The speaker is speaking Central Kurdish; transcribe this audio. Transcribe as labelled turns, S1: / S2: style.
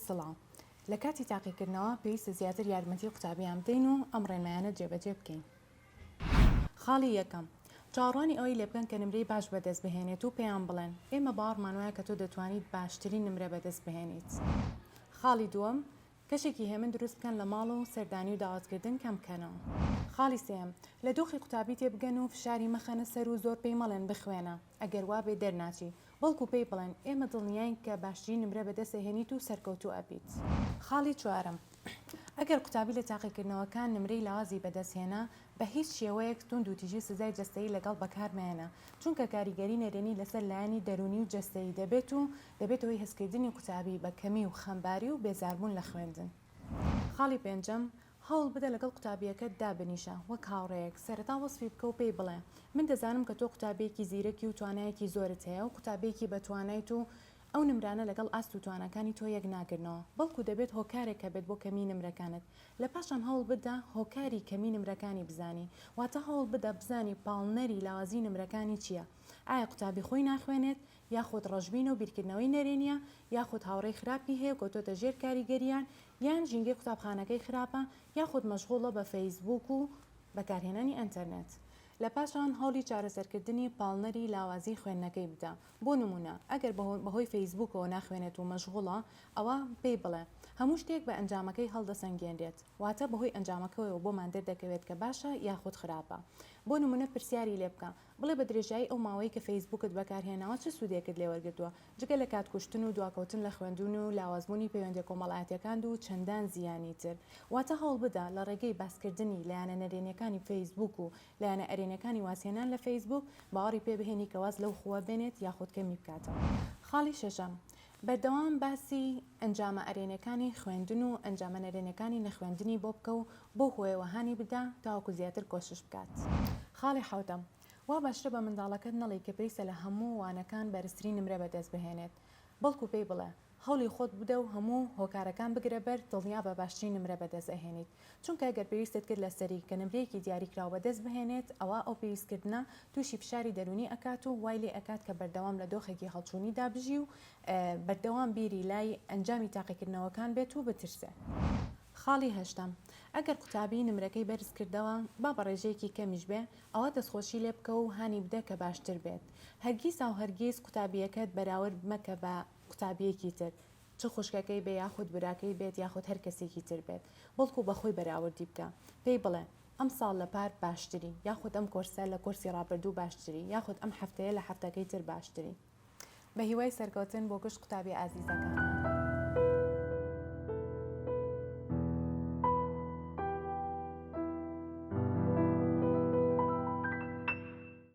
S1: سڵاو لە کاتی تاقیکردنەوە پێویستە زیاتر یارمەتی قوتابیان بدەین و ئەم ڕێنمایانە جێبەجێ بکەین. خاڵی یەکەم، چاڕوانی ئەوەی لێ بکەن کە نمرەی باش بەدەست بهێنێت و پێیان بڵێن ئێمە باوەڕمان وایە کە تۆ دەتوانیت باشترین نمرە بەدەست بهێنیت. خاڵی دووەم، کەشێکی هێمن دروست بکەن لە ماڵ و سەردانی و داواتکردن کەم بکەنەوە. خاڵی سێم، لە دۆخی قوتابی تێبگەن و فشاری مەخەنە سەر و زۆر پێی مەڵێن بخوێنە ئەگەر وا بێ دەرناچی، بەڵکو پێی بڵێن ئێمە دڵنیاین کە باشترین نمرە بەدەست هێنیت و سەرکەوتوو ئەبیت. خاڵی چوارەم، ئەگەر قوتابی لە تاقیکردنەوەکان نمرەی لاوازی بەدەستهێنا بە هیچ شێوەیەک توند و تیژی سزای جەستەیی لەگەڵ بەکارمێنە، چونکە کاریگەری نەرێنی لەسەر لایەنی دەرونی و جەستەیی دەبێتەوەی هەستکردنی قوتابی بە کەمی و خەمباری و بێزاربوون لە خوێندن. خاڵی پێنجەم، هەوڵ بدە لەگەڵ قوتابیەکەت دابنیشە وەک هاوڕێیەک، سەرەتا وەسفی بکە و پێی بڵێ من دەزانم کە تۆ قوتابێکی زیرەکی و توانایەکی زۆرت هەیە و قوتابێکی بەتوانیت و ئەو نمرانە لەگەڵ ئاست و توانەکانی تۆ یەک ناکردنەوە، بەڵکو دەبێت هۆکارێکە بێت بۆ کەمی نمرەکانت. لە پاشان هەوڵ بدە هۆکاری کەمی نمرەکانی بزانی، واتە هەوڵ بدە بزانی پاڵنەری لاوازی نمرەکانی چییە؟ ئایا قوتابی خۆی ناخوێنێت، یاخود ڕەشبین و بیرکردنەوەی نەرێنیە، یاخود هاوڕێی خراپی هەیە کۆتۆتە ژێر کاریگەریان، یان ژینگەی قوتابخانەکەی خراپە، یاخود مەشغوڵە بە فەیسبوک و بەکارهێنانی ئەنتەرنێت. لە پاشان هەوڵی چارەسەرکردنی پاڵنەری لاوازی خوێندنەکەی بدە. بۆ نمونە ئەگەر بەهۆی فەیسبوکەوە ناخوێنێت و مەشغوڵە، ئەوە پێی بڵێ هەموو شتێک بە ئەنجامەکەی هەڵدەسەنگێنرێت، واتە بەهۆی ئەنجامەکەیەوە بۆمان دەردەکەوێت کە باشە یاخود خراپە. بۆ نمونە پرسیاری لێ بکە، بڵێ بە درێژایی ئەو ماوەی کە فەیسبوکت بەکارهێناوە چه سوودێکت لێ وەرگرتووە، جگە لە کاتکوشتن و دواکەوتن لە خوێندون و لاوازبوونی پەیوەندی کۆمەڵایەتیەکان و چەندان زیانی تر. واتە هەوڵ بدە لە ڕێگەی باسکردنی لایەنە نەرێنیەکانی فەیسبوک و لایەنە ئەرێنەکانی واسێنان لە فەیسبوک باوەڕی پێ بهێنی کە واز لەو خووە بێنێت یاخود کەمی بکاتەوە. خاڵی شەشەم، بەردەوام باسی ئەنجامە ئەرێنەکانی خوێندن و ئەنجامە نەرێنەکانی نەخوێندنی بۆ بکە و بۆ هۆیەوەهانی بدا تاوەکو زیاتر کۆشش بکات. خاڵی حەوتەم، وا باشترە بە منداڵەکەت نەڵێ کە پێویستە لە هەموو وانەکان بەرزترین نمرە بەدەست بهێنێت، بەڵکو پێی بڵێ هەوڵی خۆت بدە و هەموو هۆکارەکان بگرە بەر دڵنیا بە باشترین نمرە بەدەست ئەهێنیت، چونکە ئەگەر پێویستت کرد لە سەری کە نمرەیەکی دیاریکراوە بەدەست بهێنێت، ئەوە ئەو پێویستکردنە تووشی فشاری دەرونی ئەکات و وای لێ ئەکات کە بەردەوام لە دۆخێکی هەڵچوونی دابژی و بەردەوام بیری لای ئەنجامی تاقیکردنەوەکان بێت و بترسێ. خاڵی هەشتم، ئەگەر قوتابی نمرەکەی بەرز کردەوە با بە ڕێژەیەکی کەمیش بێ، ئەوە دەستخۆشی لێ بکە و هانی بدە کە باشتر بێت. هەرگیز و هەرگیز قوتابیەکەت بەراورد مەکە بە قوتابیەکی تر، چ خوشکەکەی بێ یاخود براکەی بێت یاخود هەر کەسێکی تر بێت، بەڵکو بەخۆی بەراوردی بکە. پێی بڵێ ئەم ساڵ لە پار باشتری، یاخود ئەم کۆرسە لە کۆرسی ڕابردوو باشتری، یاخود ئەم هەفتەیە لە هەفتەکەی تر باشتری. بە هیوای سەرکەوتن بۆ گشت قوتابی ئازیزەکان.